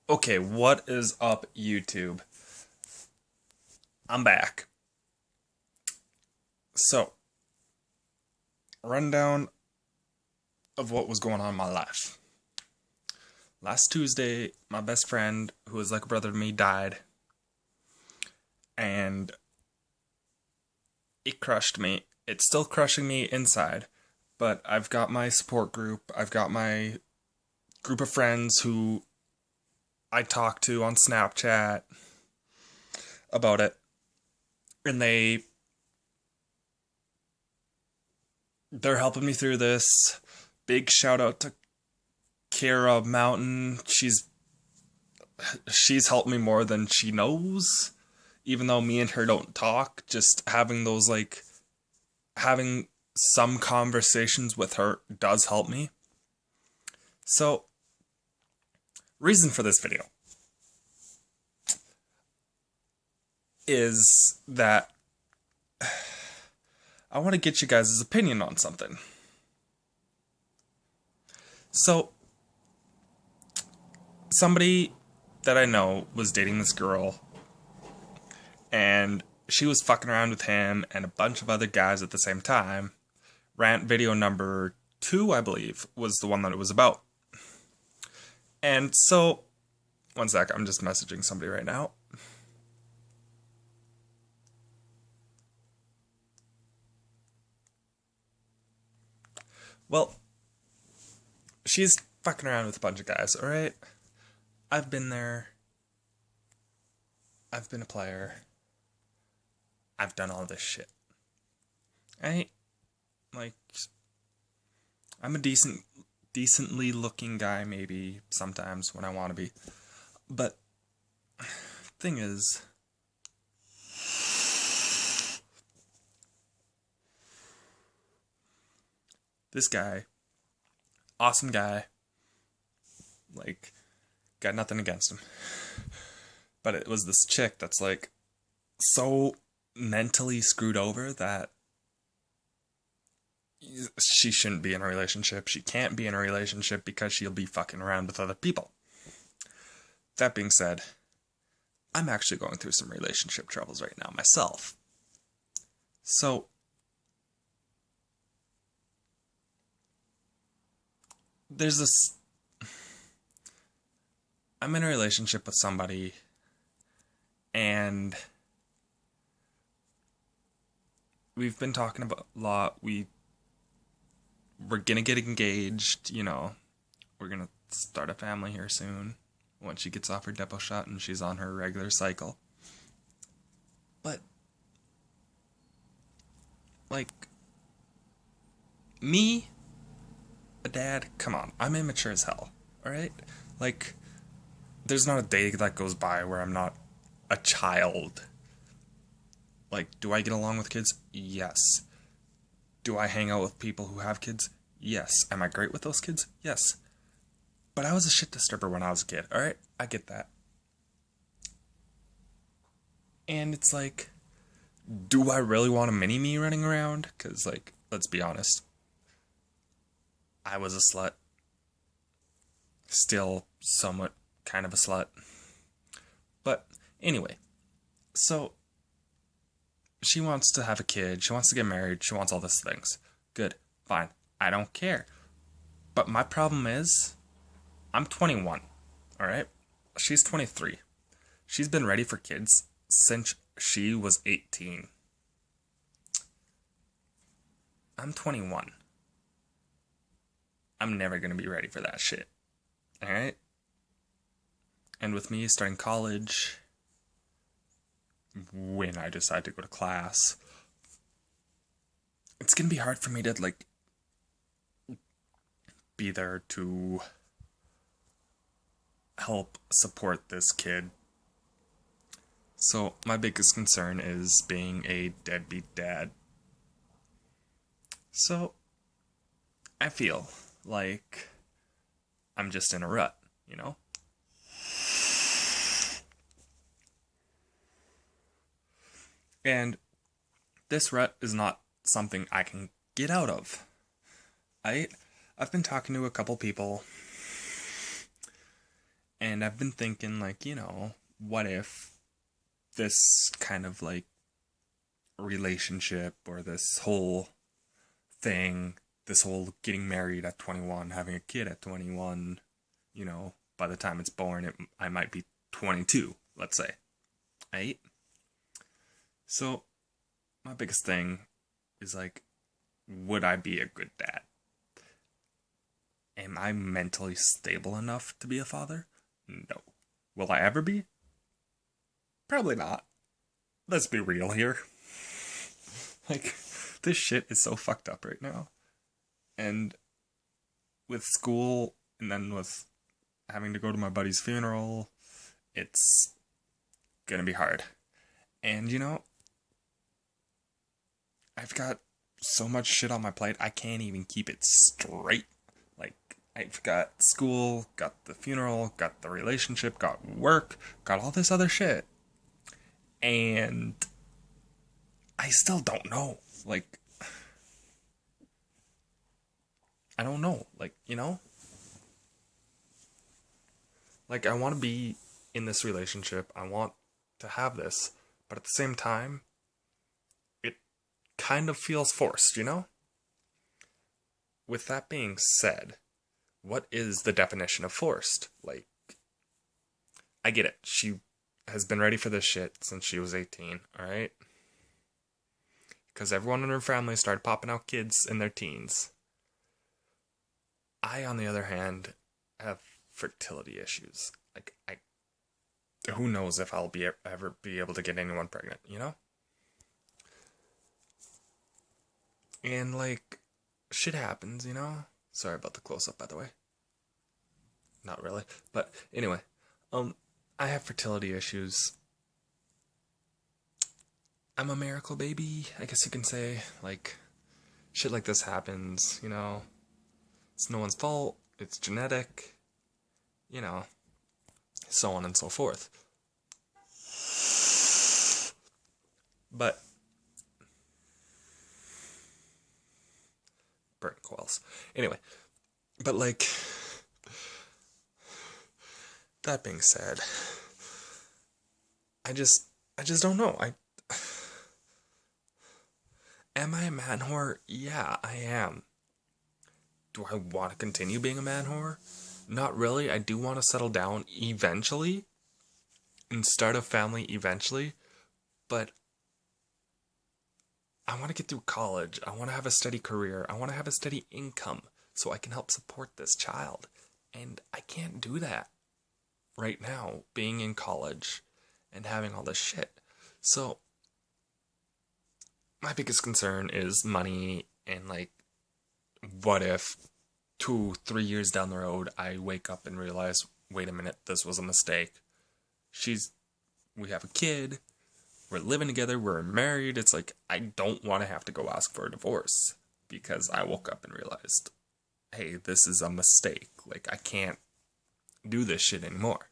Okay, what is up, YouTube? I'm back. So, rundown of what was going on in my life. Last Tuesday, my best friend, who was like a brother to me, died. And it crushed me. It's still crushing me inside. But I've got my support group. I've got my group of friends who I talk to on Snapchat about it. And they're helping me through this. Big shout out to Kara Mountain. She's helped me more than she knows. Even though me and her don't talk, just having some conversations with her does help me. So, reason for this video is that I want to get you guys' opinion on something. So, somebody that I know was dating this girl, and she was fucking around with him and a bunch of other guys at the same time. Rant video number 2, I believe, was the one that it was about. And so, one sec, I'm just messaging somebody right now. Well, she's fucking around with a bunch of guys, alright? I've been there. I've been a player. I've done all this shit. Like, I'm a decently looking guy, maybe, sometimes, when I want to be. But, thing is, this guy, awesome guy, like, got nothing against him. But it was this chick that's, like, so mentally screwed over that she shouldn't be in a relationship. She can't be in a relationship because she'll be fucking around with other people. That being said, I'm actually going through some relationship troubles right now myself. So, there's this... I'm in a relationship with somebody, and we've been talking about a lot. We're gonna get engaged, we're gonna start a family here soon, once she gets off her depot shot and she's on her regular cycle. But, like, me, a dad, come on, I'm immature as hell, alright? Like, there's not a day that goes by where I'm not a child. Like, do I get along with kids? Yes. Do I hang out with people who have kids? Yes. Am I great with those kids? Yes. But I was a shit disturber when I was a kid, alright? I get that. And it's like, do I really want a mini-me running around? Because, like, let's be honest. I was a slut. Still somewhat kind of a slut. But, anyway. So, she wants to have a kid. She wants to get married. She wants all these things. Good. Fine. I don't care. But my problem is, I'm 21. Alright? She's 23. She's been ready for kids since she was 18. I'm 21. I'm never gonna be ready for that shit. Alright? And with me starting college, when I decide to go to class, it's gonna be hard for me to, like, be there to help support this kid. So, my biggest concern is being a deadbeat dad. So, I feel like I'm just in a rut, And this rut is not something I can get out of. I've been talking to a couple people, And I've been thinking, like, what if this kind of like relationship or this whole thing, this whole getting married at 21, having a kid at 21, by the time it's born, I might be 22, let's say, right? So, my biggest thing is like, would I be a good dad? Am I mentally stable enough to be a father? No. Will I ever be? Probably not. Let's be real here. Like, this shit is so fucked up right now. And with school, and then with having to go to my buddy's funeral, it's gonna be hard. And I've got so much shit on my plate, I can't even keep it straight. Like, I've got school, got the funeral, got the relationship, got work, got all this other shit. And I still don't know. Like, I don't know. Like, Like, I want to be in this relationship. I want to have this. But at the same time, it kind of feels forced. With that being said, what is the definition of forced? Like, I get it. She has been ready for this shit since she was 18, alright? Because everyone in her family started popping out kids in their teens. I, on the other hand, have fertility issues. Like, who knows if I'll ever be able to get anyone pregnant, And, like, shit happens. Sorry about the close-up, by the way. Not really. But, anyway. I have fertility issues. I'm a miracle baby, I guess you can say. Like, shit like this happens. It's no one's fault. It's genetic. So on and so forth. But burn coils. Anyway, but like, that being said, I just don't know. Am I a man whore? Yeah, I am. Do I want to continue being a man whore? Not really. I do want to settle down eventually and start a family eventually, but I want to get through college. I want to have a steady career. I want to have a steady income so I can help support this child. And I can't do that right now, being in college and having all this shit. So, my biggest concern is money and, like, what if 2-3 years down the road I wake up and realize, wait a minute, this was a mistake. We have a kid, we're living together, we're married. It's like, I don't want to have to go ask for a divorce because I woke up and realized, hey, this is a mistake. Like, I can't do this shit anymore.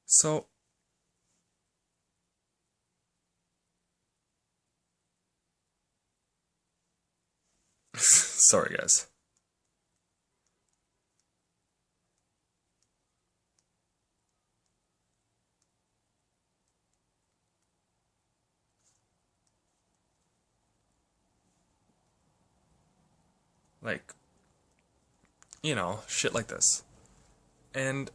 So, sorry guys. Like, shit like this. And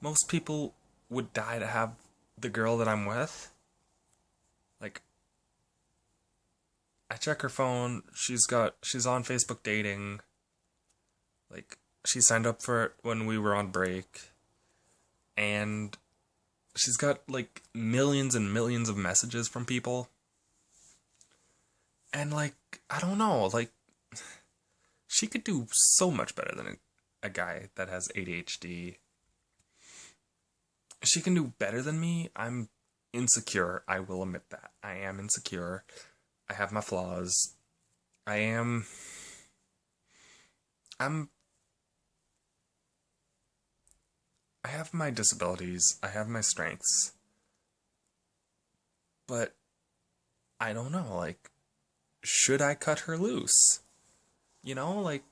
most people would die to have the girl that I'm with. Like, I check her phone, she's on Facebook dating. Like, she signed up for it when we were on break. And she's got, like, millions and millions of messages from people. And, like, I don't know, like, she could do so much better than a guy that has ADHD. She can do better than me. I'm insecure. I will admit that. I am insecure. I have my flaws. I'm I have my disabilities. I have my strengths. But I don't know, like, should I cut her loose? Like,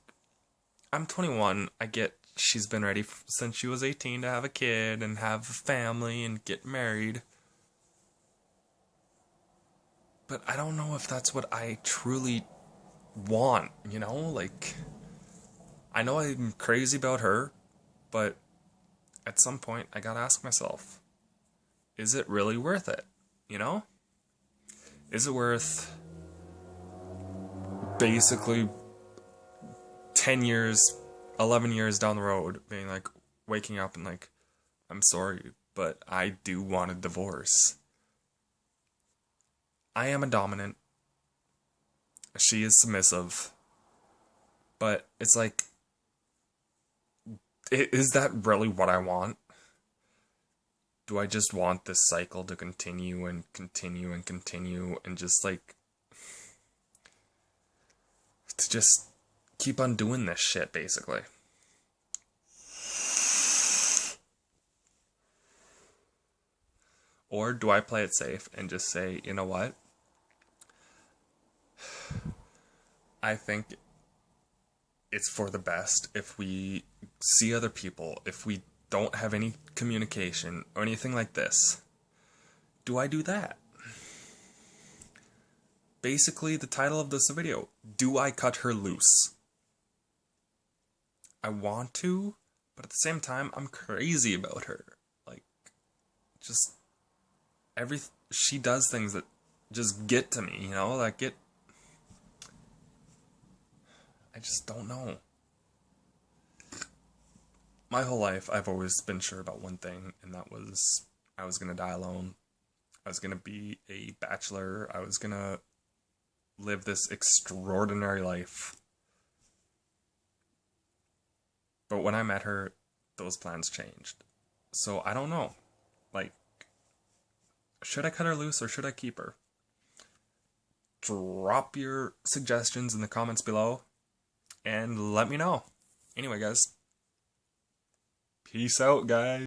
I'm 21. I get she's been ready since she was 18 to have a kid and have a family and get married. But I don't know if that's what I truly want, you know? Like, I know I'm crazy about her, but at some point I gotta ask myself, is it really worth it? You know? Is it worth basically 10 years, 11 years down the road being like, waking up and like, I'm sorry, but I do want a divorce. I am a dominant. She is submissive. But it's like, is that really what I want? Do I just want this cycle to continue and continue and continue and just like, to just keep on doing this shit, basically? Or do I play it safe and just say, you know what? I think it's for the best if we see other people, if we don't have any communication or anything like this. Do I do that? Basically, the title of this video, do I cut her loose? I want to, but at the same time, I'm crazy about her. Like, just she does things that just get to me, you know, I just don't know. My whole life, I've always been sure about one thing, and that was I was gonna die alone. I was gonna be a bachelor. I was gonna live this extraordinary life. But when I met her, those plans changed. So I don't know. Like, should I cut her loose or should I keep her? Drop your suggestions in the comments below and let me know. Anyway, guys. Peace out, guys.